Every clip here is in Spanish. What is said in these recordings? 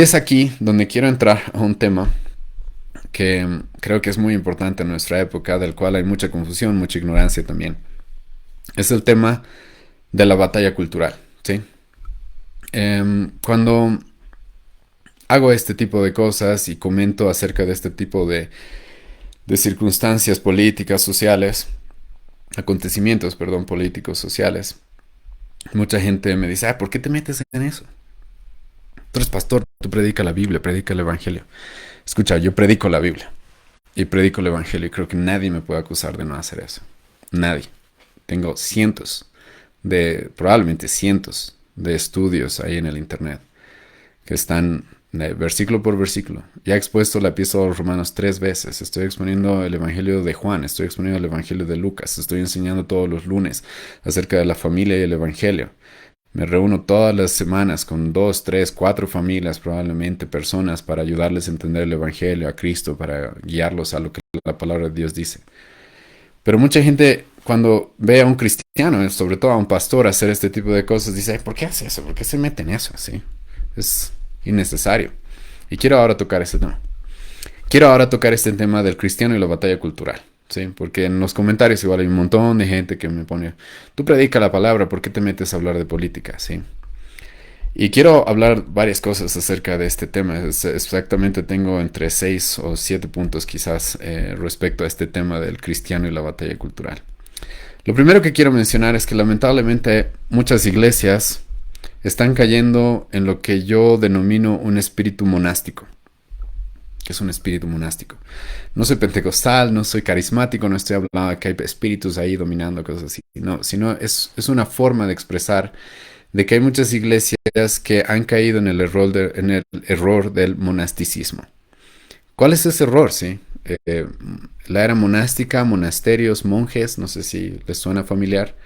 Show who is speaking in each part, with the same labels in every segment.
Speaker 1: es aquí donde quiero entrar a un tema que creo que es muy importante en nuestra época, del cual hay mucha confusión, mucha ignorancia también. Es el tema de la batalla cultural, ¿sí? Cuando hago este tipo de cosas y comento acerca de este tipo de circunstancias políticas, sociales, acontecimientos, perdón, políticos, sociales, mucha gente me dice, ¿por qué te metes en eso? Tú eres pastor, tú predica la Biblia, predica el Evangelio. Escucha, yo predico la Biblia y predico el Evangelio y creo que nadie me puede acusar de no hacer eso. Nadie. Tengo cientos probablemente cientos de estudios ahí en el Internet que están versículo por versículo. Ya he expuesto la epístola a los Romanos 3 veces. Estoy exponiendo el Evangelio de Juan, estoy exponiendo el Evangelio de Lucas, estoy enseñando todos los lunes acerca de la familia y el Evangelio. Me reúno todas las semanas con dos, tres, cuatro familias, probablemente personas, para ayudarles a entender el Evangelio, a Cristo, para guiarlos a lo que la palabra de Dios dice. Pero mucha gente, cuando ve a un cristiano, sobre todo a un pastor, hacer este tipo de cosas, dice, ¿por qué hace eso? ¿Por qué se mete en eso? ¿Sí? Es innecesario. Y quiero ahora tocar este tema. Quiero ahora tocar este tema del cristiano y la batalla cultural. ¿Sí? Porque en los comentarios igual hay un montón de gente que me pone, tú predica la palabra, ¿por qué te metes a hablar de política? ¿Sí? Y quiero hablar varias cosas acerca de este tema. Exactamente tengo entre 6 o 7 puntos quizás respecto a este tema del cristiano y la batalla cultural. Lo primero que quiero mencionar es que lamentablemente muchas iglesias están cayendo en lo que yo denomino un espíritu monástico. ¿Qué es un espíritu monástico? No soy pentecostal, no soy carismático, no estoy hablando de que hay espíritus ahí dominando, cosas así. No, sino es una forma de expresar de que hay muchas iglesias que han caído en en el error del monasticismo. ¿Cuál es ese error? Sí? La era monástica, monasterios, monjes, no sé si les suena familiar.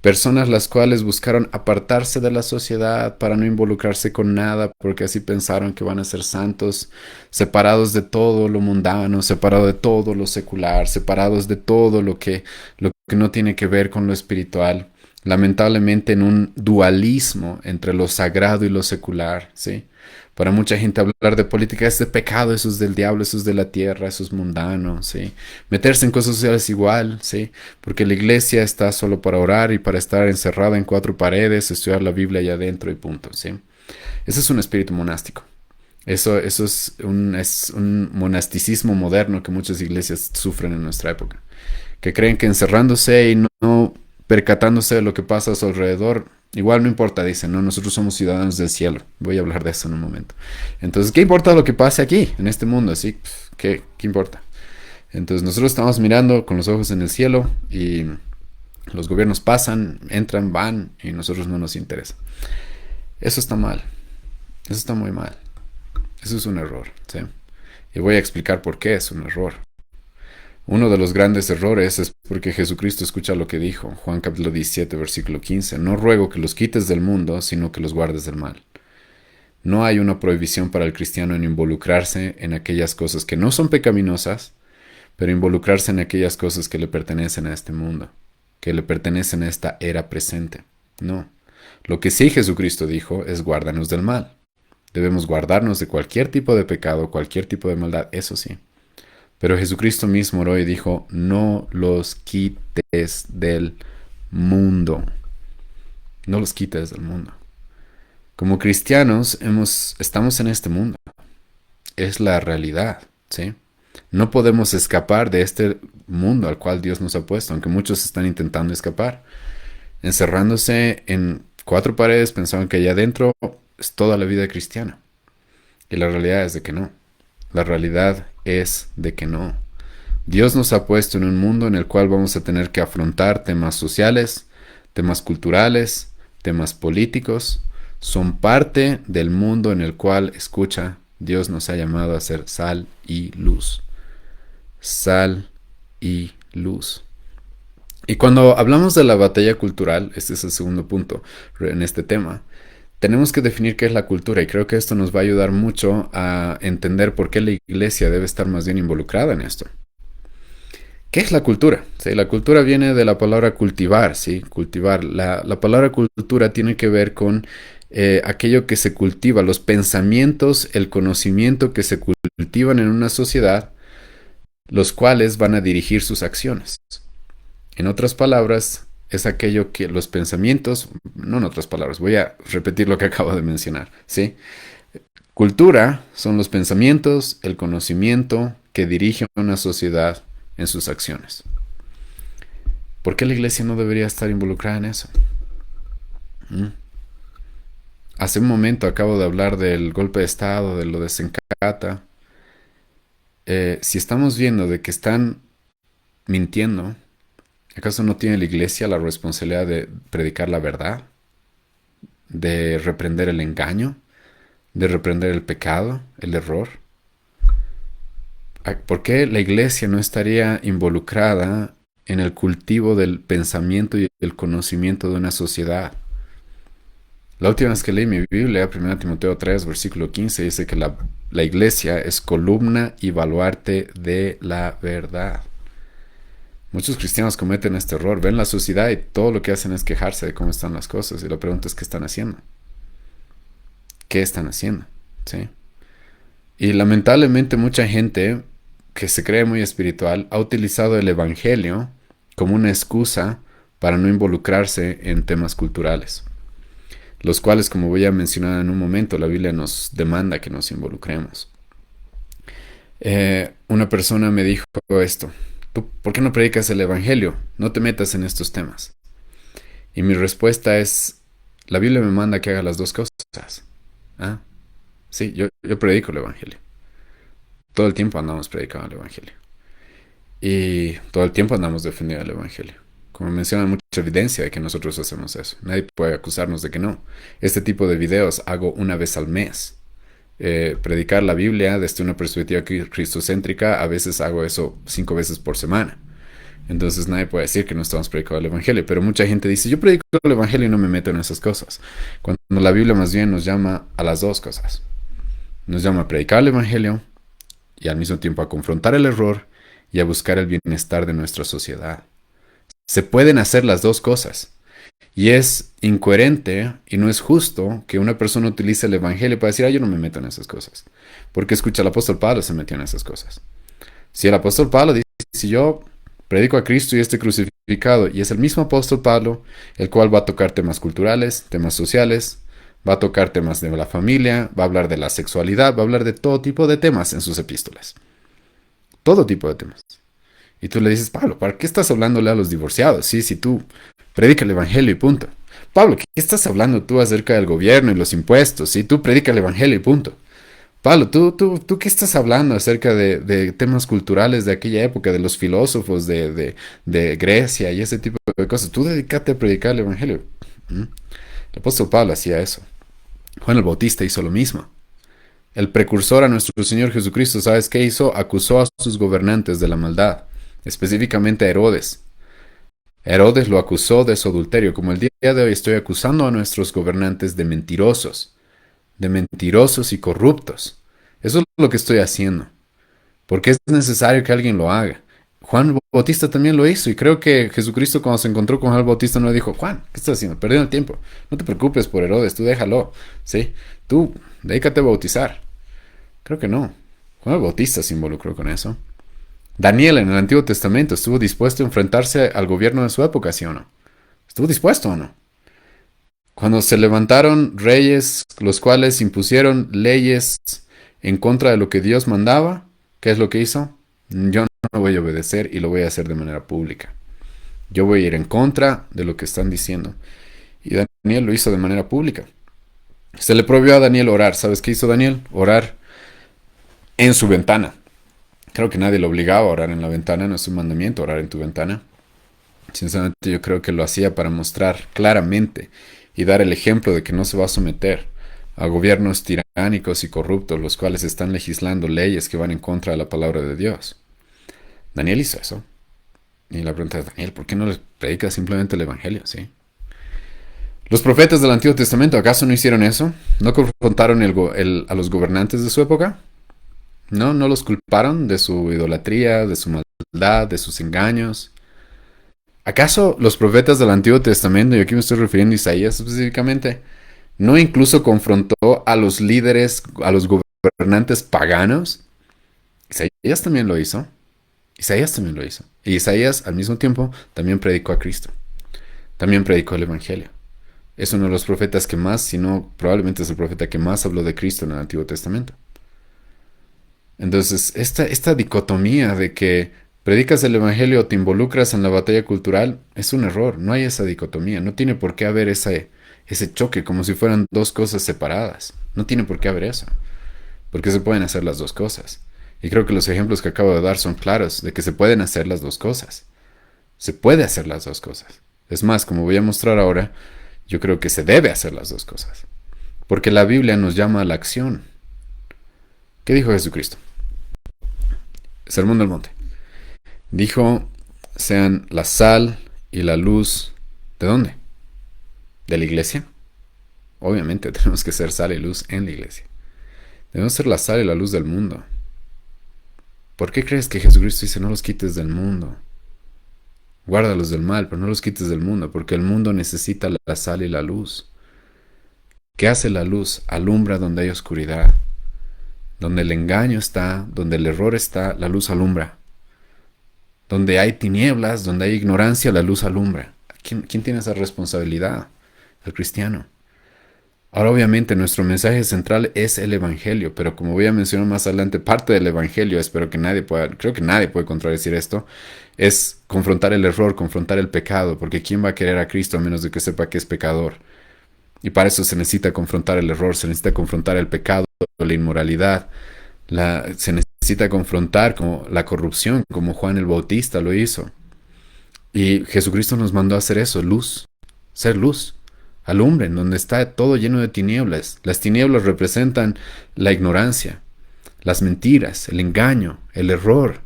Speaker 1: Personas las cuales buscaron apartarse de la sociedad para no involucrarse con nada, porque así pensaron que van a ser santos, separados de todo lo mundano, separados de todo lo secular, separados de todo lo que no tiene que ver con lo espiritual. Lamentablemente en un dualismo entre lo sagrado y lo secular, ¿sí? Para mucha gente hablar de política es de pecado, eso es del diablo, eso es de la tierra, eso es mundano, ¿sí? Meterse en cosas sociales igual, ¿sí? Porque la iglesia está solo para orar y para estar encerrada en cuatro paredes, estudiar la Biblia allá adentro y punto, ¿sí? Ese es un espíritu monástico. Eso es un monasticismo moderno que muchas iglesias sufren en nuestra época. Que creen que encerrándose y no percatándose de lo que pasa a su alrededor, igual no importa, dicen, no, nosotros somos ciudadanos del cielo. Voy a hablar de eso en un momento. Entonces, ¿qué importa lo que pase aquí, en este mundo? ¿Sí? ¿Qué importa? Entonces, nosotros estamos mirando con los ojos en el cielo y los gobiernos pasan, entran, van y a nosotros no nos interesa. Eso está mal. Eso está muy mal. Eso es un error, ¿sí? Y voy a explicar por qué es un error. Uno de los grandes errores es porque Jesucristo escucha lo que dijo, Juan capítulo 17, versículo 15, no ruego que los quites del mundo, sino que los guardes del mal. No hay una prohibición para el cristiano en involucrarse en aquellas cosas que no son pecaminosas, pero involucrarse en aquellas cosas que le pertenecen a este mundo, que le pertenecen a esta era presente. No. Lo que sí Jesucristo dijo es guárdanos del mal. Debemos guardarnos de cualquier tipo de pecado, cualquier tipo de maldad, eso sí. Pero Jesucristo mismo oró y dijo, no los quites del mundo. No los quites del mundo. Como cristianos estamos en este mundo. Es la realidad, ¿sí? No podemos escapar de este mundo al cual Dios nos ha puesto, aunque muchos están intentando escapar. Encerrándose en cuatro paredes, pensaban que allá adentro es toda la vida cristiana. Y la realidad es de que no. La realidad es de que no. Dios nos ha puesto en un mundo en el cual vamos a tener que afrontar temas sociales, temas culturales, temas políticos. Son parte del mundo en el cual, escucha, Dios nos ha llamado a ser sal y luz. Sal y luz. Y cuando hablamos de la batalla cultural, este es el segundo punto en este tema, tenemos que definir qué es la cultura y creo que esto nos va a ayudar mucho a entender por qué la iglesia debe estar más bien involucrada en esto. ¿Qué es la cultura? Sí, la cultura viene de la palabra cultivar, ¿sí? Cultivar. La palabra cultura tiene que ver con aquello que se cultiva, los pensamientos, el conocimiento que se cultivan en una sociedad, los cuales van a dirigir sus acciones. En otras palabras, es aquello que los pensamientos, no en otras palabras, voy a repetir lo que acabo de mencionar, ¿sí? Cultura son los pensamientos, el conocimiento que dirige a una sociedad en sus acciones. ¿Por qué la iglesia no debería estar involucrada en eso? ¿Mm? Hace un momento acabo de hablar del golpe de Estado, de lo de Sencata. Si estamos viendo de que están mintiendo, ¿acaso no tiene la iglesia la responsabilidad de predicar la verdad? ¿De reprender el engaño? ¿De reprender el pecado, el error? ¿Por qué la iglesia no estaría involucrada en el cultivo del pensamiento y el conocimiento de una sociedad? La última vez que leí mi Biblia, 1 Timoteo 3, versículo 15, dice que la iglesia es columna y baluarte de la verdad. Muchos cristianos cometen este error, ven la sociedad y todo lo que hacen es quejarse de cómo están las cosas. Y la pregunta es, ¿qué están haciendo? ¿Qué están haciendo? ¿Sí? Y lamentablemente mucha gente que se cree muy espiritual ha utilizado el evangelio como una excusa para no involucrarse en temas culturales, los cuales, como voy a mencionar en un momento, la Biblia nos demanda que nos involucremos. Una persona me dijo esto: ¿tú por qué no predicas el evangelio? No te metas en estos temas. Y mi respuesta es: la Biblia me manda que haga las dos cosas. ¿Ah? Sí, yo predico el evangelio. Todo el tiempo andamos predicando el evangelio. Y todo el tiempo andamos defendiendo el evangelio. Como menciona, mucha evidencia de que nosotros hacemos eso. Nadie puede acusarnos de que no. Este tipo de videos hago una vez al mes. Predicar la Biblia desde una perspectiva cristocéntrica, a veces hago eso 5 veces por semana. Entonces nadie puede decir que no estamos predicando el evangelio. Pero mucha gente dice: yo predico el evangelio y no me meto en esas cosas. Cuando la Biblia más bien nos llama a las dos cosas. Nos llama a predicar el evangelio y al mismo tiempo a confrontar el error y a buscar el bienestar de nuestra sociedad. Se pueden hacer las dos cosas. Y es incoherente y no es justo que una persona utilice el evangelio para decir: yo no me meto en esas cosas. Porque escucha, el apóstol Pablo se metió en esas cosas. Si el apóstol Pablo dice: si yo predico a Cristo y este crucificado, y es el mismo apóstol Pablo el cual va a tocar temas culturales, temas sociales, va a tocar temas de la familia, va a hablar de la sexualidad, va a hablar de todo tipo de temas en sus epístolas. Todo tipo de temas. Y tú le dices: Pablo, ¿para qué estás hablándole a los divorciados? Sí, si tú predica el evangelio y punto. Pablo, ¿qué estás hablando tú acerca del gobierno y los impuestos? Sí, tú predica el evangelio y punto. Pablo, ¿tú qué estás hablando acerca de temas culturales de aquella época, de los filósofos de Grecia y ese tipo de cosas? Tú dedícate a predicar el evangelio. ¿Mm? El apóstol Pablo hacía eso. Juan el Bautista hizo lo mismo. El precursor a nuestro Señor Jesucristo, ¿sabes qué hizo? Acusó a sus gobernantes de la maldad, específicamente a Herodes. Herodes lo acusó de su adulterio, como el día de hoy estoy acusando a nuestros gobernantes de mentirosos y corruptos. Eso es lo que estoy haciendo, porque es necesario que alguien lo haga. Juan Bautista también lo hizo, y creo que Jesucristo, cuando se encontró con Juan Bautista, no le dijo: Juan, ¿qué estás haciendo? Perdiendo el tiempo. No te preocupes por Herodes, tú déjalo, ¿sí? Tú dedícate a bautizar. Creo que no. Juan Bautista se involucró con eso. Daniel en el Antiguo Testamento estuvo dispuesto a enfrentarse al gobierno de su época, ¿sí o no? ¿Estuvo dispuesto o no? Cuando se levantaron reyes, los cuales impusieron leyes en contra de lo que Dios mandaba, ¿qué es lo que hizo? Yo no voy a obedecer y lo voy a hacer de manera pública. Yo voy a ir en contra de lo que están diciendo. Y Daniel lo hizo de manera pública. Se le prohibió a Daniel orar. ¿Sabes qué hizo Daniel? Orar en su ventana. Creo que nadie lo obligaba a orar en la ventana, no es un mandamiento orar en tu ventana. Sinceramente, yo creo que lo hacía para mostrar claramente y dar el ejemplo de que no se va a someter a gobiernos tiránicos y corruptos, los cuales están legislando leyes que van en contra de la palabra de Dios. Daniel hizo eso. Y la pregunta es: Daniel, ¿por qué no les predicas simplemente el evangelio? ¿Sí? ¿Los profetas del Antiguo Testamento acaso no hicieron eso? ¿No confrontaron a los gobernantes de su época? No los culparon de su idolatría, de su maldad, de sus engaños. ¿Acaso los profetas del Antiguo Testamento, y aquí me estoy refiriendo a Isaías específicamente, ¿No incluso confrontó a los líderes, a los gobernantes paganos? Isaías también lo hizo. Isaías también lo hizo. Y Isaías al mismo tiempo también predicó a Cristo. También predicó el Evangelio. Es uno de los profetas que más, si no, probablemente es el profeta que más habló de Cristo en el Antiguo Testamento. Entonces, esta dicotomía de que predicas el Evangelio o te involucras en la batalla cultural es un error. No hay esa dicotomía. No tiene por qué haber ese choque como si fueran dos cosas separadas. No tiene por qué haber eso. Porque se pueden hacer las dos cosas. Y creo que los ejemplos que acabo de dar son claros de que se pueden hacer las dos cosas. Se puede hacer las dos cosas. Es más, como voy a mostrar ahora, yo creo que se debe hacer las dos cosas. Porque la Biblia nos llama a la acción. ¿Qué dijo Jesucristo? Sermón del Monte. Dijo, sean la sal y la luz. ¿De dónde? ¿De la iglesia? Obviamente tenemos que ser sal y luz en la iglesia. Debemos ser la sal y la luz del mundo. ¿Por qué crees que Jesucristo dice no los quites del mundo? Guárdalos del mal, pero no los quites del mundo, porque el mundo necesita la sal y la luz. ¿Qué hace la luz? Alumbra donde hay oscuridad. Donde el engaño está, donde el error está, la luz alumbra. Donde hay tinieblas, donde hay ignorancia, la luz alumbra. ¿Quién tiene esa responsabilidad? El cristiano. Ahora obviamente nuestro mensaje central es el Evangelio, pero como voy a mencionar más adelante, parte del Evangelio, creo que nadie puede contradecir esto, es confrontar el error, confrontar el pecado, porque ¿quién va a querer a Cristo a menos de que sepa que es pecador? Y para eso se necesita confrontar el error, se necesita confrontar el pecado, la inmoralidad, se necesita confrontar como la corrupción, como Juan el Bautista lo hizo. Y Jesucristo nos mandó a hacer eso, luz, ser luz. Alumbren donde está todo lleno de tinieblas. Las tinieblas representan la ignorancia, las mentiras, el engaño, el error.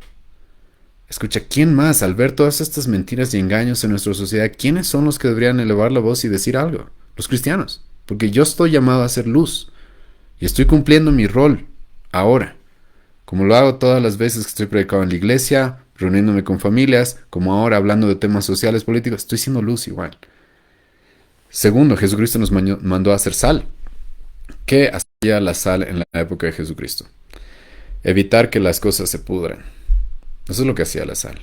Speaker 1: Escucha, ¿quién más al ver todas estas mentiras y engaños en nuestra sociedad, quiénes son los que deberían elevar la voz y decir algo? Los cristianos, porque yo estoy llamado a ser luz y estoy cumpliendo mi rol ahora, como lo hago todas las veces que estoy predicando en la iglesia, reuniéndome con familias, como ahora hablando de temas sociales, políticos, estoy siendo luz igual. Segundo, Jesucristo nos mandó a hacer sal. ¿Qué hacía la sal en la época de Jesucristo? Evitar que las cosas se pudran. Eso es lo que hacía la sal.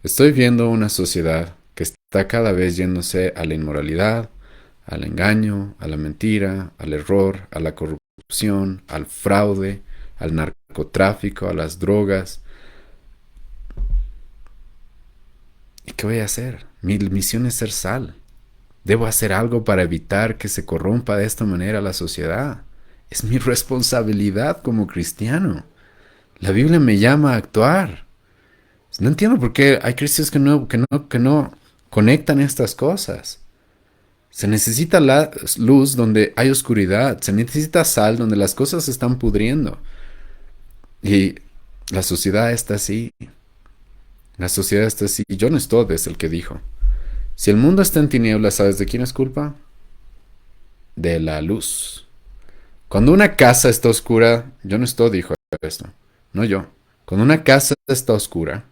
Speaker 1: Estoy viendo una sociedad que está cada vez yéndose a la inmoralidad, al engaño, a la mentira, al error, a la corrupción, al fraude, al narcotráfico, a las drogas. ¿Y qué voy a hacer? Mi misión es ser sal. Debo hacer algo para evitar que se corrompa de esta manera la sociedad. Es mi responsabilidad como cristiano. La Biblia me llama a actuar. No entiendo por qué hay cristianos que no conectan estas cosas. Se necesita la luz donde hay oscuridad. Se necesita sal donde las cosas se están pudriendo. Y la sociedad está así. La sociedad está así. John Stott es el que dijo: si el mundo está en tinieblas, ¿sabes de quién es culpa? De la luz. Cuando una casa está oscura, John Stott dijo esto, no yo. Cuando una casa está oscura,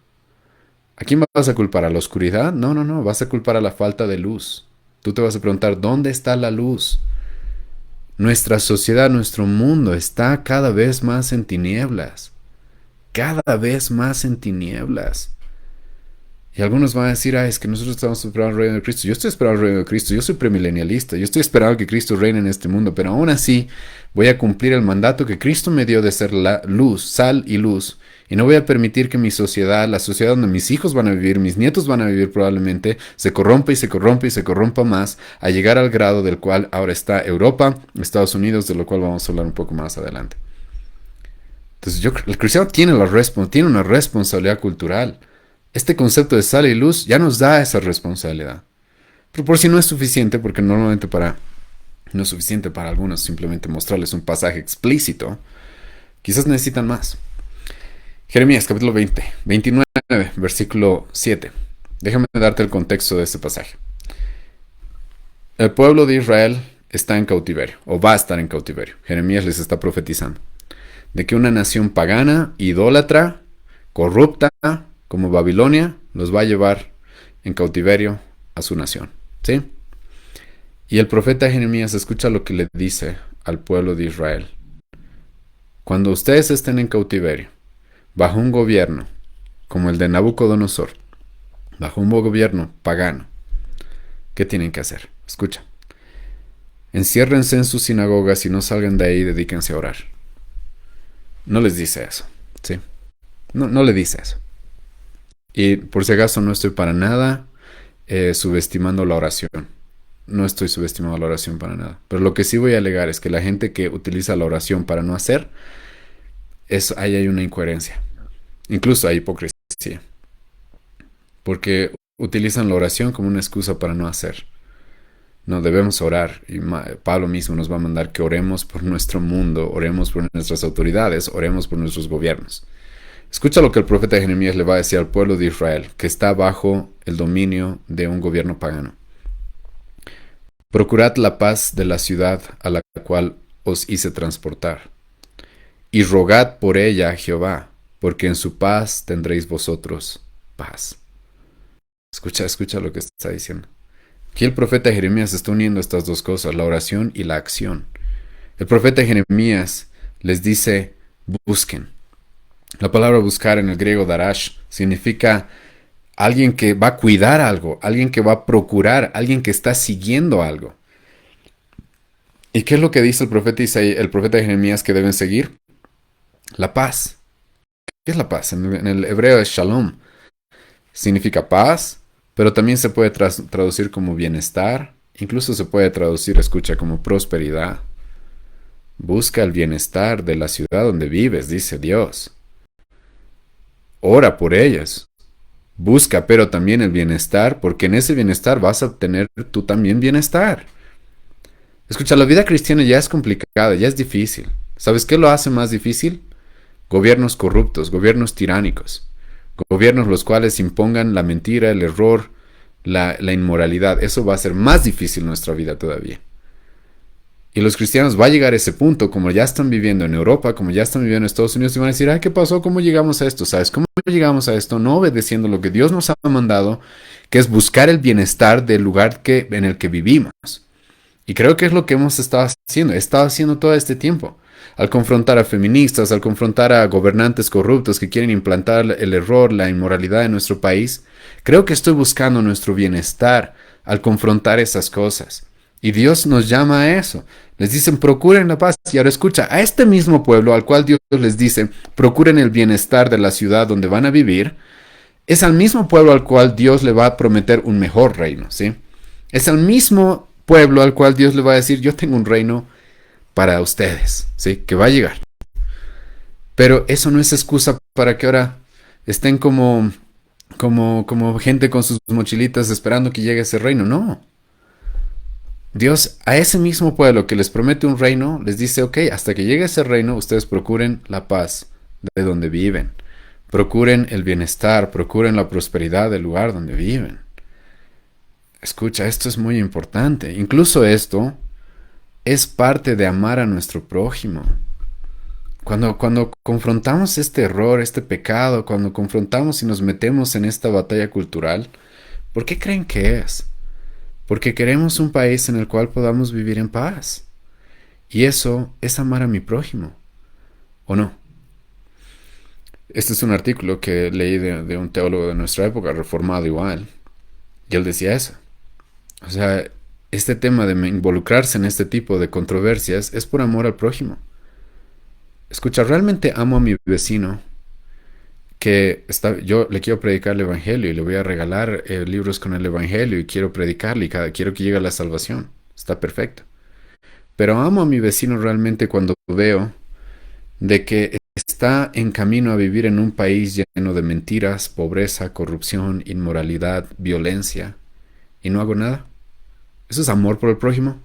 Speaker 1: ¿a quién vas a culpar? ¿A la oscuridad? No, no, no. Vas a culpar a la falta de luz. Tú te vas a preguntar, ¿dónde está la luz? Nuestra sociedad, nuestro mundo está cada vez más en tinieblas. Cada vez más en tinieblas. Y algunos van a decir, es que nosotros estamos esperando el reino de Cristo. Yo estoy esperando el reino de Cristo. Yo soy premilenialista. Yo estoy esperando que Cristo reine en este mundo. Pero aún así voy a cumplir el mandato que Cristo me dio de ser la luz, sal y luz. Y no voy a permitir que mi sociedad, la sociedad donde mis hijos van a vivir, mis nietos van a vivir probablemente, se corrompa y se corrompa y se corrompa más, a llegar al grado del cual ahora está Europa, Estados Unidos, de lo cual vamos a hablar un poco más adelante. Entonces el cristiano tiene una responsabilidad cultural. Este concepto de sal y luz ya nos da esa responsabilidad. Pero por si no es suficiente, porque normalmente no es suficiente para algunos simplemente mostrarles un pasaje explícito, quizás necesitan más. Jeremías capítulo 29, versículo 7. Déjame darte el contexto de este pasaje. El pueblo de Israel está en cautiverio, o va a estar en cautiverio. Jeremías les está profetizando de que una nación pagana, idólatra, corrupta, como Babilonia, los va a llevar en cautiverio a su nación. ¿Sí? Y el profeta Jeremías escucha lo que le dice al pueblo de Israel. Cuando ustedes estén en cautiverio, bajo un gobierno como el de Nabucodonosor, bajo un gobierno pagano, ¿qué tienen que hacer? Escucha. Enciérrense en sus sinagogas y no salgan de ahí y dedíquense a orar. No les dice eso, ¿sí? No le dice eso. Y por si acaso no estoy para nada subestimando la oración. No estoy subestimando la oración para nada. Pero lo que sí voy a alegar es que la gente que utiliza la oración para no hacer, ahí hay una incoherencia. Incluso hay hipocresía. Porque utilizan la oración como una excusa para no hacer. No, debemos orar. Y Pablo mismo nos va a mandar que oremos por nuestro mundo, oremos por nuestras autoridades, oremos por nuestros gobiernos. Escucha lo que el profeta Jeremías le va a decir al pueblo de Israel, que está bajo el dominio de un gobierno pagano. Procurad la paz de la ciudad a la cual os hice transportar, y rogad por ella a Jehová, porque en su paz tendréis vosotros paz. Escucha lo que está diciendo. Aquí el profeta Jeremías está uniendo estas dos cosas, la oración y la acción. El profeta Jeremías les dice, busquen. La palabra buscar en el griego darash significa alguien que va a cuidar algo, alguien que va a procurar, alguien que está siguiendo algo. ¿Y qué es lo que dice el profeta Jeremías que deben seguir? La paz. ¿Qué es la paz? En el hebreo es shalom. Significa paz, pero también se puede traducir como bienestar. Incluso se puede traducir, escucha, como prosperidad. Busca el bienestar de la ciudad donde vives, dice Dios. Ora por ellas. Busca, pero también el bienestar, porque en ese bienestar vas a obtener tú también bienestar. Escucha, la vida cristiana ya es complicada, ya es difícil. ¿Sabes qué lo hace más difícil? Gobiernos corruptos, gobiernos tiránicos, gobiernos los cuales impongan la mentira, el error, la inmoralidad. Eso va a hacer más difícil nuestra vida todavía. Y los cristianos va a llegar a ese punto, como ya están viviendo en Europa, como ya están viviendo en Estados Unidos, y van a decir, ay, ¿qué pasó? ¿Cómo llegamos a esto? ¿Sabes cómo llegamos a esto? No obedeciendo lo que Dios nos ha mandado, que es buscar el bienestar del lugar en el que vivimos. Y creo que es lo que hemos estado haciendo. He estado haciendo todo este tiempo. Al confrontar a feministas, al confrontar a gobernantes corruptos que quieren implantar el error, la inmoralidad en nuestro país, creo que estoy buscando nuestro bienestar al confrontar esas cosas. Y Dios nos llama a eso. Les dicen, procuren la paz. Y ahora escucha, a este mismo pueblo al cual Dios les dice, procuren el bienestar de la ciudad donde van a vivir, es al mismo pueblo al cual Dios le va a prometer un mejor reino, ¿sí? Es al mismo pueblo al cual Dios le va a decir, yo tengo un reino para ustedes, ¿sí? Que va a llegar. Pero eso no es excusa para que ahora estén como gente con sus mochilitas esperando que llegue ese reino. No. Dios a ese mismo pueblo que les promete un reino, les dice, ok, hasta que llegue ese reino, ustedes procuren la paz de donde viven. Procuren el bienestar, procuren la prosperidad del lugar donde viven. Escucha, esto es muy importante. Incluso esto es parte de amar a nuestro prójimo. Cuando confrontamos este error, este pecado, cuando confrontamos y nos metemos en esta batalla cultural, ¿por qué creen que es? Porque queremos un país en el cual podamos vivir en paz. Y eso es amar a mi prójimo. ¿O no? Este es un artículo que leí de un teólogo de nuestra época, reformado igual. Y él decía eso. O sea, este tema de involucrarse en este tipo de controversias es por amor al prójimo. Escucha, realmente amo a mi vecino yo le quiero predicar el evangelio y le voy a regalar libros con el evangelio y quiero predicarle y quiero que llegue a la salvación. Está perfecto. Pero amo a mi vecino realmente cuando veo de que está en camino a vivir en un país lleno de mentiras, pobreza, corrupción, inmoralidad, violencia y no hago nada. ¿Eso es amor por el prójimo?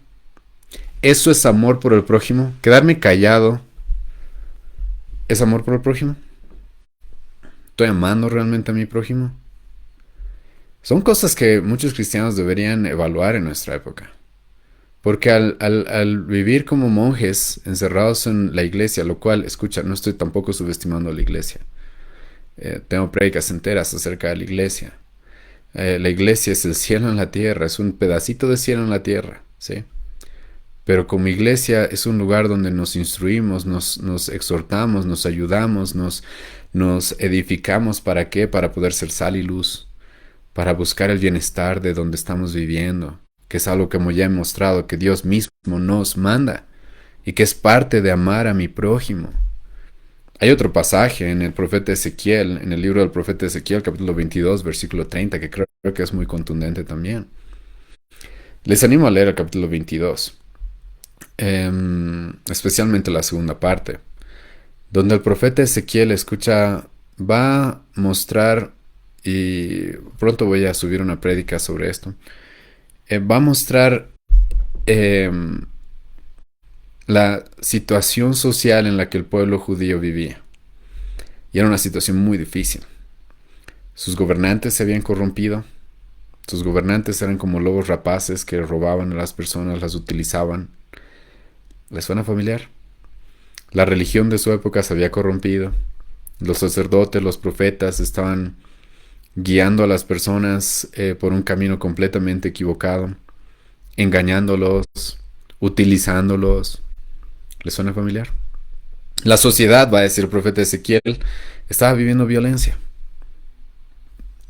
Speaker 1: ¿Eso es amor por el prójimo? ¿Quedarme callado es amor por el prójimo? ¿Estoy amando realmente a mi prójimo? Son cosas que muchos cristianos deberían evaluar en nuestra época. Porque al vivir como monjes encerrados en la iglesia, lo cual, escucha, no estoy tampoco subestimando a la iglesia. Tengo prédicas enteras acerca de la iglesia. La iglesia es el cielo en la tierra, es un pedacito de cielo en la tierra. ¿sí? Pero como iglesia es un lugar donde nos instruimos, nos exhortamos, nos ayudamos, nos edificamos. ¿Para qué? Para poder ser sal y luz, para buscar el bienestar de donde estamos viviendo, que es algo que como ya he mostrado, que Dios mismo nos manda y que es parte de amar a mi prójimo. Hay otro pasaje en el profeta Ezequiel, en el libro del profeta Ezequiel, capítulo 22, versículo 30, que creo que es muy contundente también. Les animo a leer el capítulo 22, especialmente la segunda parte, donde el profeta Ezequiel va a mostrar, y pronto voy a subir una prédica sobre esto, va a mostrar eh, la situación social en la que el pueblo judío vivía. Y era una situación muy difícil. Sus gobernantes se habían corrompido. Sus gobernantes eran como lobos rapaces que robaban a las personas, las utilizaban. ¿Les suena familiar? La religión de su época se había corrompido. Los sacerdotes, los profetas estaban guiando a las personas por un camino completamente equivocado, engañándolos, utilizándolos. ¿Les suena familiar? La sociedad, va a decir el profeta Ezequiel, estaba viviendo violencia.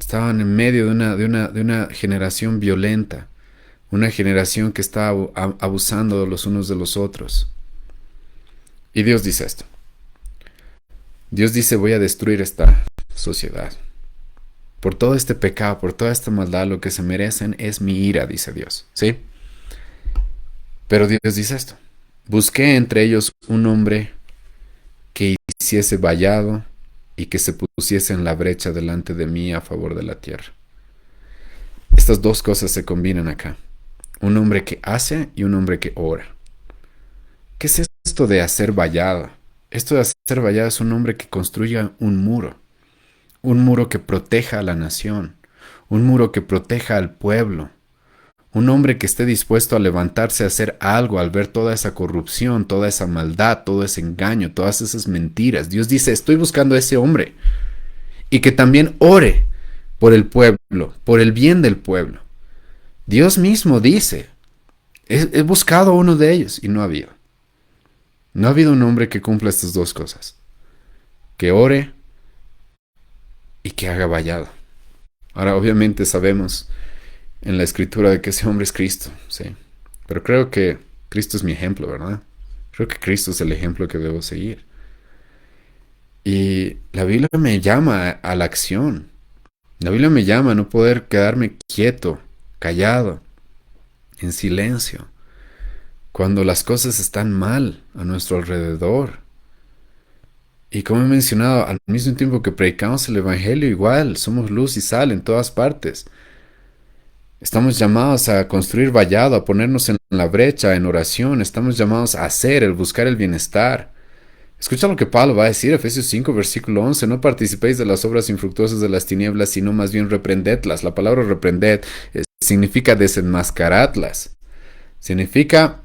Speaker 1: Estaban en medio de una generación violenta, una generación que estaba abusando de los unos de los otros. Y Dios dice esto. Dios dice, voy a destruir esta sociedad. Por todo este pecado, por toda esta maldad, lo que se merecen es mi ira, dice Dios. ¿Sí? Pero Dios dice esto. Busqué entre ellos un hombre que hiciese vallado y que se pusiese en la brecha delante de mí a favor de la tierra. Estas dos cosas se combinan acá. Un hombre que hace y un hombre que ora. ¿Qué es esto de hacer vallado? Esto de hacer vallado es un hombre que construya un muro que proteja a la nación, un muro que proteja al pueblo, un hombre que esté dispuesto a levantarse a hacer algo al ver toda esa corrupción, toda esa maldad, todo ese engaño, todas esas mentiras. Dios dice, estoy buscando a ese hombre. Y que también ore por el pueblo, por el bien del pueblo. Dios mismo dice, he buscado a uno de ellos y no ha habido. No ha habido un hombre que cumpla estas dos cosas. Que ore y que haga vallado. Ahora, obviamente sabemos en la escritura de que ese hombre es Cristo, sí. Pero creo que Cristo es mi ejemplo, ¿verdad? Creo que Cristo es el ejemplo que debo seguir. Y la Biblia me llama a la acción. La Biblia me llama a no poder quedarme quieto, callado, en silencio, cuando las cosas están mal a nuestro alrededor. Y como he mencionado, al mismo tiempo que predicamos el Evangelio, igual somos luz y sal en todas partes. Estamos llamados a construir vallado, a ponernos en la brecha, en oración. Estamos llamados a hacer, el buscar el bienestar. Escucha lo que Pablo va a decir, Efesios 5, versículo 11. No participéis de las obras infructuosas de las tinieblas, sino más bien reprendedlas. La palabra reprended significa desenmascaradlas. Significa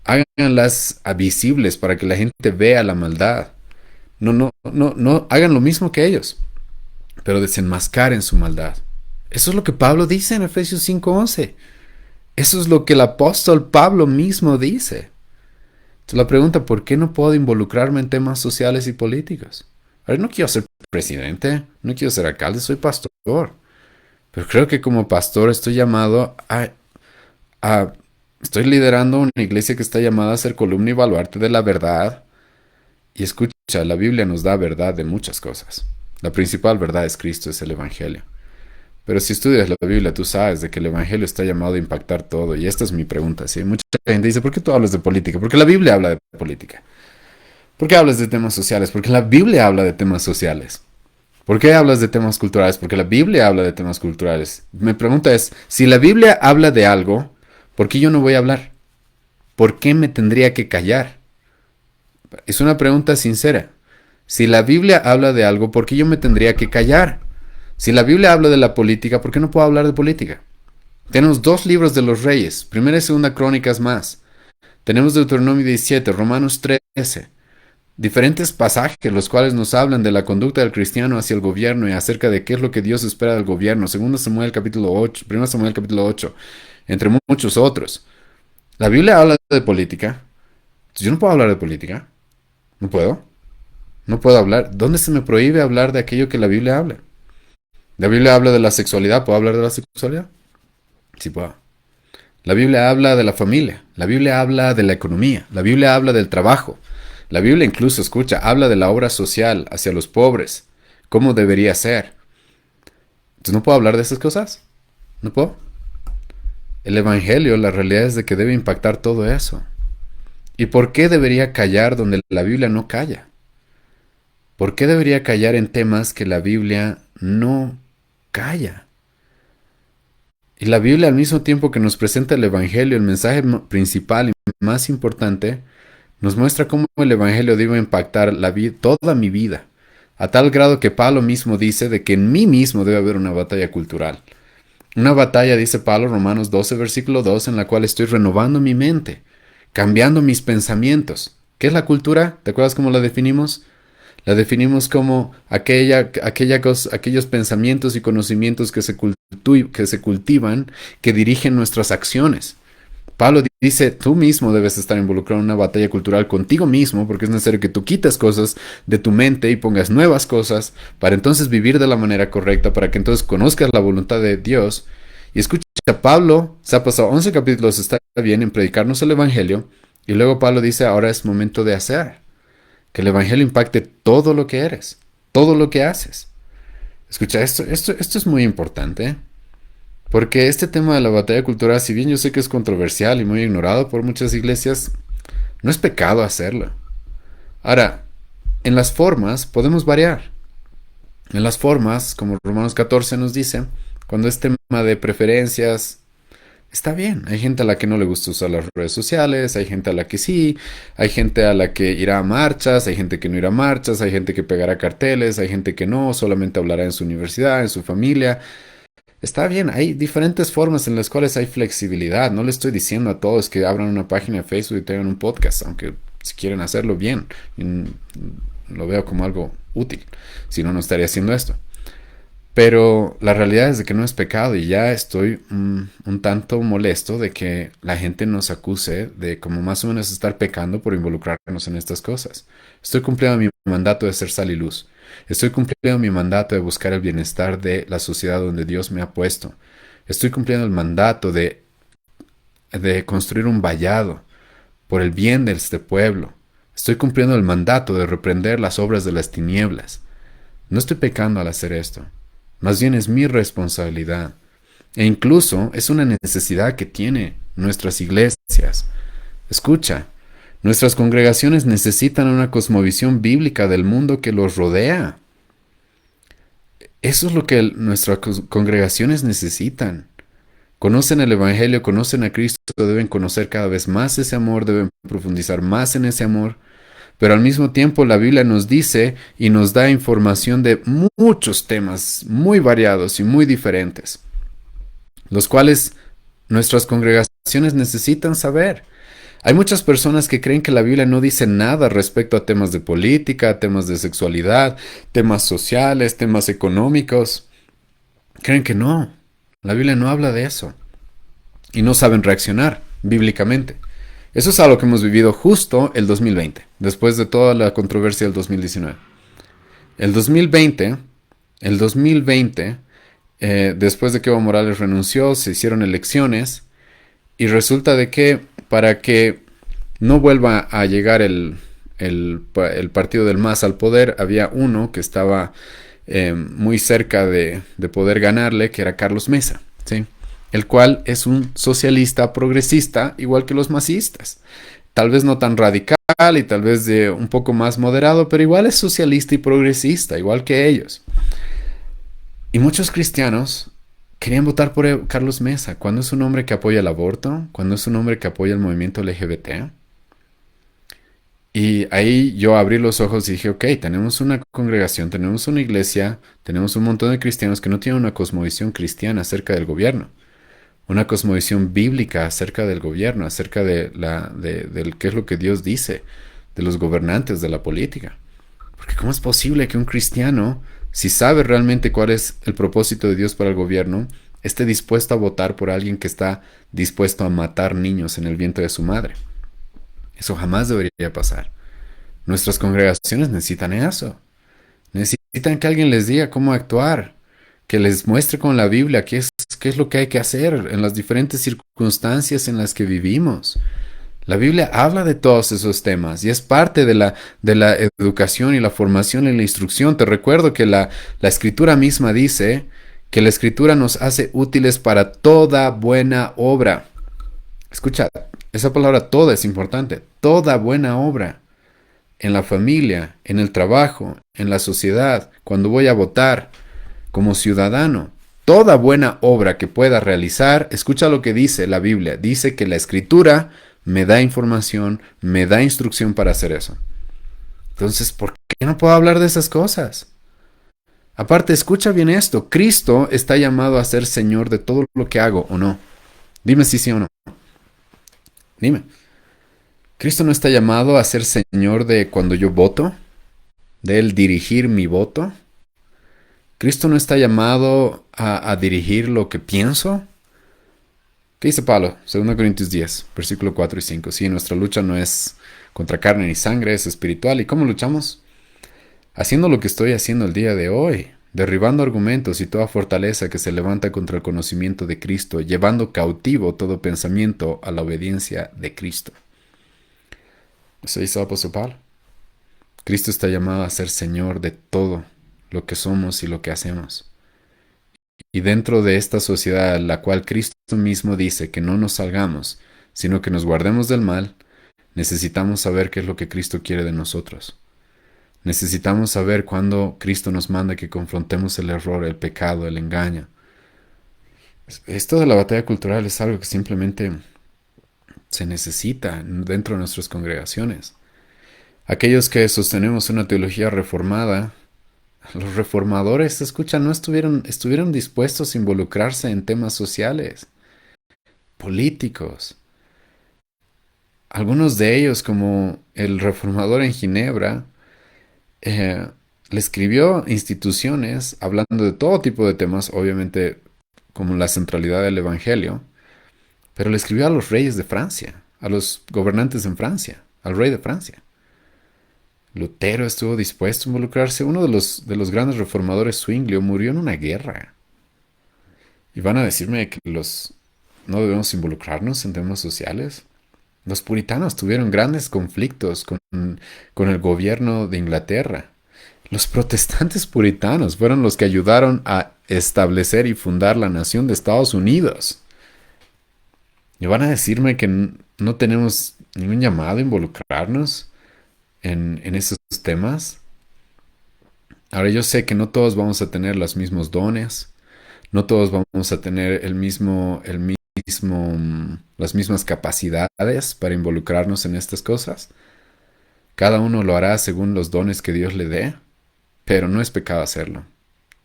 Speaker 1: háganlas visibles para que la gente vea la maldad. No hagan lo mismo que ellos, pero desenmascaren su maldad. Eso es lo que Pablo dice en Efesios 5:11. Eso es lo que el apóstol Pablo mismo dice. Entonces la pregunta, ¿por qué no puedo involucrarme en temas sociales y políticos? A ver, no quiero ser presidente, no quiero ser alcalde, soy pastor. Pero creo que como pastor estoy llamado estoy liderando una iglesia que está llamada a ser columna y baluarte de la verdad. Y escucha, la Biblia nos da verdad de muchas cosas. La principal verdad es Cristo, es el Evangelio. Pero si estudias la Biblia, tú sabes de que el Evangelio está llamado a impactar todo. Y esta es mi pregunta, ¿sí? Mucha gente dice, ¿por qué tú hablas de política? Porque la Biblia habla de política. ¿Por qué hablas de temas sociales? Porque la Biblia habla de temas sociales. ¿Por qué hablas de temas culturales? Porque la Biblia habla de temas culturales. Mi pregunta es, si la Biblia habla de algo, ¿por qué yo no voy a hablar? ¿Por qué me tendría que callar? Es una pregunta sincera. Si la Biblia habla de algo, ¿por qué yo me tendría que callar? Si la Biblia habla de la política, ¿por qué no puedo hablar de política? Tenemos 2 libros de los reyes, Primera y Segunda Crónicas más. Tenemos Deuteronomio 17, Romanos 13. Diferentes pasajes los cuales nos hablan de la conducta del cristiano hacia el gobierno y acerca de qué es lo que Dios espera del gobierno. 2 Samuel capítulo 8, 1 Samuel capítulo 8, entre muchos otros. La Biblia habla de política. Yo no puedo hablar de política. No puedo. No puedo hablar. ¿Dónde se me prohíbe hablar de aquello que la Biblia habla? La Biblia habla de la sexualidad. ¿Puedo hablar de la sexualidad? Sí puedo. La Biblia habla de la familia. La Biblia habla de la economía. La Biblia habla del trabajo. La Biblia incluso, escucha, habla de la obra social hacia los pobres. ¿Cómo debería ser? Entonces, ¿no puedo hablar de esas cosas? ¿No puedo? El Evangelio, la realidad es de que debe impactar todo eso. ¿Y por qué debería callar donde la Biblia no calla? ¿Por qué debería callar en temas que la Biblia no calla? Y la Biblia, al mismo tiempo que nos presenta el Evangelio, el mensaje principal y más importante, nos muestra cómo el Evangelio debe impactar toda mi vida, a tal grado que Pablo mismo dice de que en mí mismo debe haber una batalla cultural. Una batalla, dice Pablo, Romanos 12, versículo 2, en la cual estoy renovando mi mente, cambiando mis pensamientos. ¿Qué es la cultura? ¿Te acuerdas cómo la definimos? La definimos como aquellos pensamientos y conocimientos que se cultivan, que dirigen nuestras acciones. Pablo dice, tú mismo debes estar involucrado en una batalla cultural contigo mismo, porque es necesario que tú quites cosas de tu mente y pongas nuevas cosas para entonces vivir de la manera correcta, para que entonces conozcas la voluntad de Dios. Y escucha, Pablo se ha pasado 11 capítulos, está bien en predicarnos el Evangelio, y luego Pablo dice, ahora es momento de hacer, que el Evangelio impacte todo lo que eres, todo lo que haces. Escucha, esto es muy importante, ¿eh? Porque este tema de la batalla cultural, si bien yo sé que es controversial y muy ignorado por muchas iglesias, no es pecado hacerlo. Ahora, en las formas podemos variar. En las formas, como Romanos 14 nos dice, cuando es tema de preferencias, está bien. Hay gente a la que no le gusta usar las redes sociales, hay gente a la que sí, hay gente a la que irá a marchas, hay gente que no irá a marchas, hay gente que pegará carteles, hay gente que no, solamente hablará en su universidad, en su familia. Está bien, hay diferentes formas en las cuales hay flexibilidad. No le estoy diciendo a todos que abran una página de Facebook y tengan un podcast, aunque si quieren hacerlo bien, lo veo como algo útil. Si no, no estaría haciendo esto. Pero la realidad es de que no es pecado y ya estoy un tanto molesto de que la gente nos acuse de como más o menos estar pecando por involucrarnos en estas cosas. Estoy cumpliendo mi mandato de ser sal y luz. Estoy cumpliendo mi mandato de buscar el bienestar de la sociedad donde Dios me ha puesto. Estoy cumpliendo el mandato de construir un vallado por el bien de este pueblo. Estoy cumpliendo el mandato de reprender las obras de las tinieblas. No estoy pecando al hacer esto. Más bien es mi responsabilidad. E incluso es una necesidad que tienen nuestras iglesias. Escucha, nuestras congregaciones necesitan una cosmovisión bíblica del mundo que los rodea. Eso es lo que nuestras congregaciones necesitan. Conocen el Evangelio, conocen a Cristo, deben conocer cada vez más ese amor, deben profundizar más en ese amor. Pero al mismo tiempo la Biblia nos dice y nos da información de muchos temas muy variados y muy diferentes, los cuales nuestras congregaciones necesitan saber. Hay muchas personas que creen que la Biblia no dice nada respecto a temas de política, temas de sexualidad, temas sociales, temas económicos. Creen que no. La Biblia no habla de eso. Y no saben reaccionar bíblicamente. Eso es algo que hemos vivido justo el 2020, después de toda la controversia del 2019. El 2020, el 2020, después de que Evo Morales renunció, se hicieron elecciones y resulta de que para que no vuelva a llegar el partido del MAS al poder, había uno que estaba muy cerca de poder ganarle, que era Carlos Mesa, ¿sí? El cual es un socialista progresista, igual que los masistas. Tal vez no tan radical y tal vez de un poco más moderado, pero igual es socialista y progresista, igual que ellos. Y muchos cristianos querían votar por Carlos Mesa, cuando es un hombre que apoya el aborto, cuando es un hombre que apoya el movimiento LGBT. Y ahí yo abrí los ojos y dije, ok, tenemos una congregación, tenemos una iglesia, tenemos un montón de cristianos que no tienen una cosmovisión cristiana acerca del gobierno, una cosmovisión bíblica acerca del gobierno, acerca del qué es lo que Dios dice, de los gobernantes, de la política. Porque ¿cómo es posible que un cristiano, si sabe realmente cuál es el propósito de Dios para el gobierno, esté dispuesto a votar por alguien que está dispuesto a matar niños en el vientre de su madre. Eso jamás debería pasar. Nuestras congregaciones necesitan eso. Necesitan que alguien les diga cómo actuar, que les muestre con la Biblia qué es lo que hay que hacer en las diferentes circunstancias en las que vivimos. La Biblia habla de todos esos temas y es parte de la educación y la formación y la instrucción. Te recuerdo que la escritura misma dice que la escritura nos hace útiles para toda buena obra. Escucha, esa palabra toda es importante. Toda buena obra. En la familia, en el trabajo, en la sociedad, cuando voy a votar, como ciudadano. Toda buena obra que pueda realizar, escucha lo que dice la Biblia. Dice que la escritura me da información, me da instrucción para hacer eso. Entonces, ¿por qué no puedo hablar de esas cosas? Aparte, escucha bien esto. Cristo está llamado a ser Señor de todo lo que hago, ¿o no? Dime si sí o no. Dime. Cristo no está llamado a ser Señor de cuando yo voto, de Él dirigir mi voto. Cristo no está llamado a dirigir lo que pienso. ¿Qué dice Pablo? 2 Corintios 10, versículo 4 y 5. Sí, nuestra lucha no es contra carne ni sangre, es espiritual. ¿Y cómo luchamos? Haciendo lo que estoy haciendo el día de hoy, derribando argumentos y toda fortaleza que se levanta contra el conocimiento de Cristo, llevando cautivo todo pensamiento a la obediencia de Cristo. Eso hizo el apóstol Pablo. Cristo está llamado a ser Señor de todo lo que somos y lo que hacemos. Y dentro de esta sociedad, la cual Cristo mismo dice que no nos salgamos, sino que nos guardemos del mal, necesitamos saber qué es lo que Cristo quiere de nosotros. Necesitamos saber cuándo Cristo nos manda que confrontemos el error, el pecado, el engaño. Esto de la batalla cultural es algo que simplemente se necesita dentro de nuestras congregaciones. Aquellos que sostenemos una teología reformada, los reformadores, escucha, no estuvieron dispuestos a involucrarse en temas sociales, políticos. Algunos de ellos, como el reformador en Ginebra, le escribió instituciones hablando de todo tipo de temas, obviamente como la centralidad del Evangelio, pero le escribió a los reyes de Francia, a los gobernantes en Francia, al rey de Francia. Lutero estuvo dispuesto a involucrarse. Uno de los grandes reformadores, Zwinglio, murió en una guerra. Y van a decirme que no debemos involucrarnos en temas sociales. Los puritanos tuvieron grandes conflictos con el gobierno de Inglaterra. Los protestantes puritanos fueron los que ayudaron a establecer y fundar la nación de Estados Unidos. Y van a decirme que no tenemos ningún llamado a involucrarnos en esos temas. Ahora yo sé que no todos vamos a tener los mismos dones, no todos vamos a tener las mismas capacidades para involucrarnos en estas cosas. Cada uno lo hará según los dones que Dios le dé, pero no es pecado hacerlo.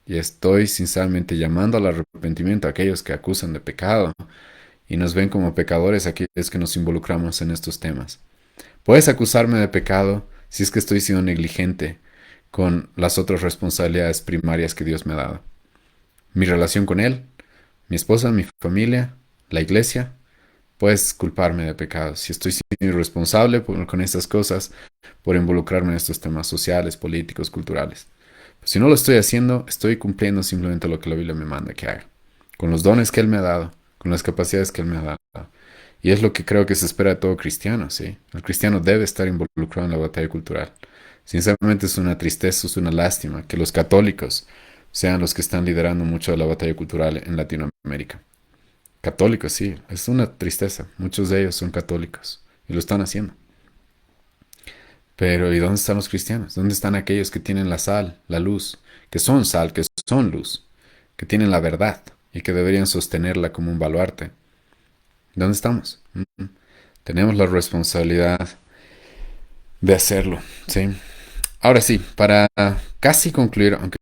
Speaker 1: Y estoy sinceramente llamando al arrepentimiento a aquellos que acusan de pecado y nos ven como pecadores aquellos que nos involucramos en estos temas. Puedes acusarme de pecado si es que estoy siendo negligente con las otras responsabilidades primarias que Dios me ha dado. Mi relación con Él, mi esposa, mi familia, la iglesia. Puedes culparme de pecado si estoy siendo irresponsable con estas cosas, por involucrarme en estos temas sociales, políticos, culturales. Pues si no lo estoy haciendo, estoy cumpliendo simplemente lo que la Biblia me manda que haga, con los dones que Él me ha dado, con las capacidades que Él me ha dado. Y es lo que creo que se espera de todo cristiano, ¿sí? El cristiano debe estar involucrado en la batalla cultural. Sinceramente es una tristeza, es una lástima que los católicos sean los que están liderando mucho de la batalla cultural en Latinoamérica. Católicos, sí, es una tristeza. Muchos de ellos son católicos y lo están haciendo. Pero ¿y dónde están los cristianos? ¿Dónde están aquellos que tienen la sal, la luz, que son sal, que son luz, que tienen la verdad y que deberían sostenerla como un baluarte? ¿Dónde estamos? Tenemos la responsabilidad de hacerlo, ¿sí? Ahora sí, para casi concluir, aunque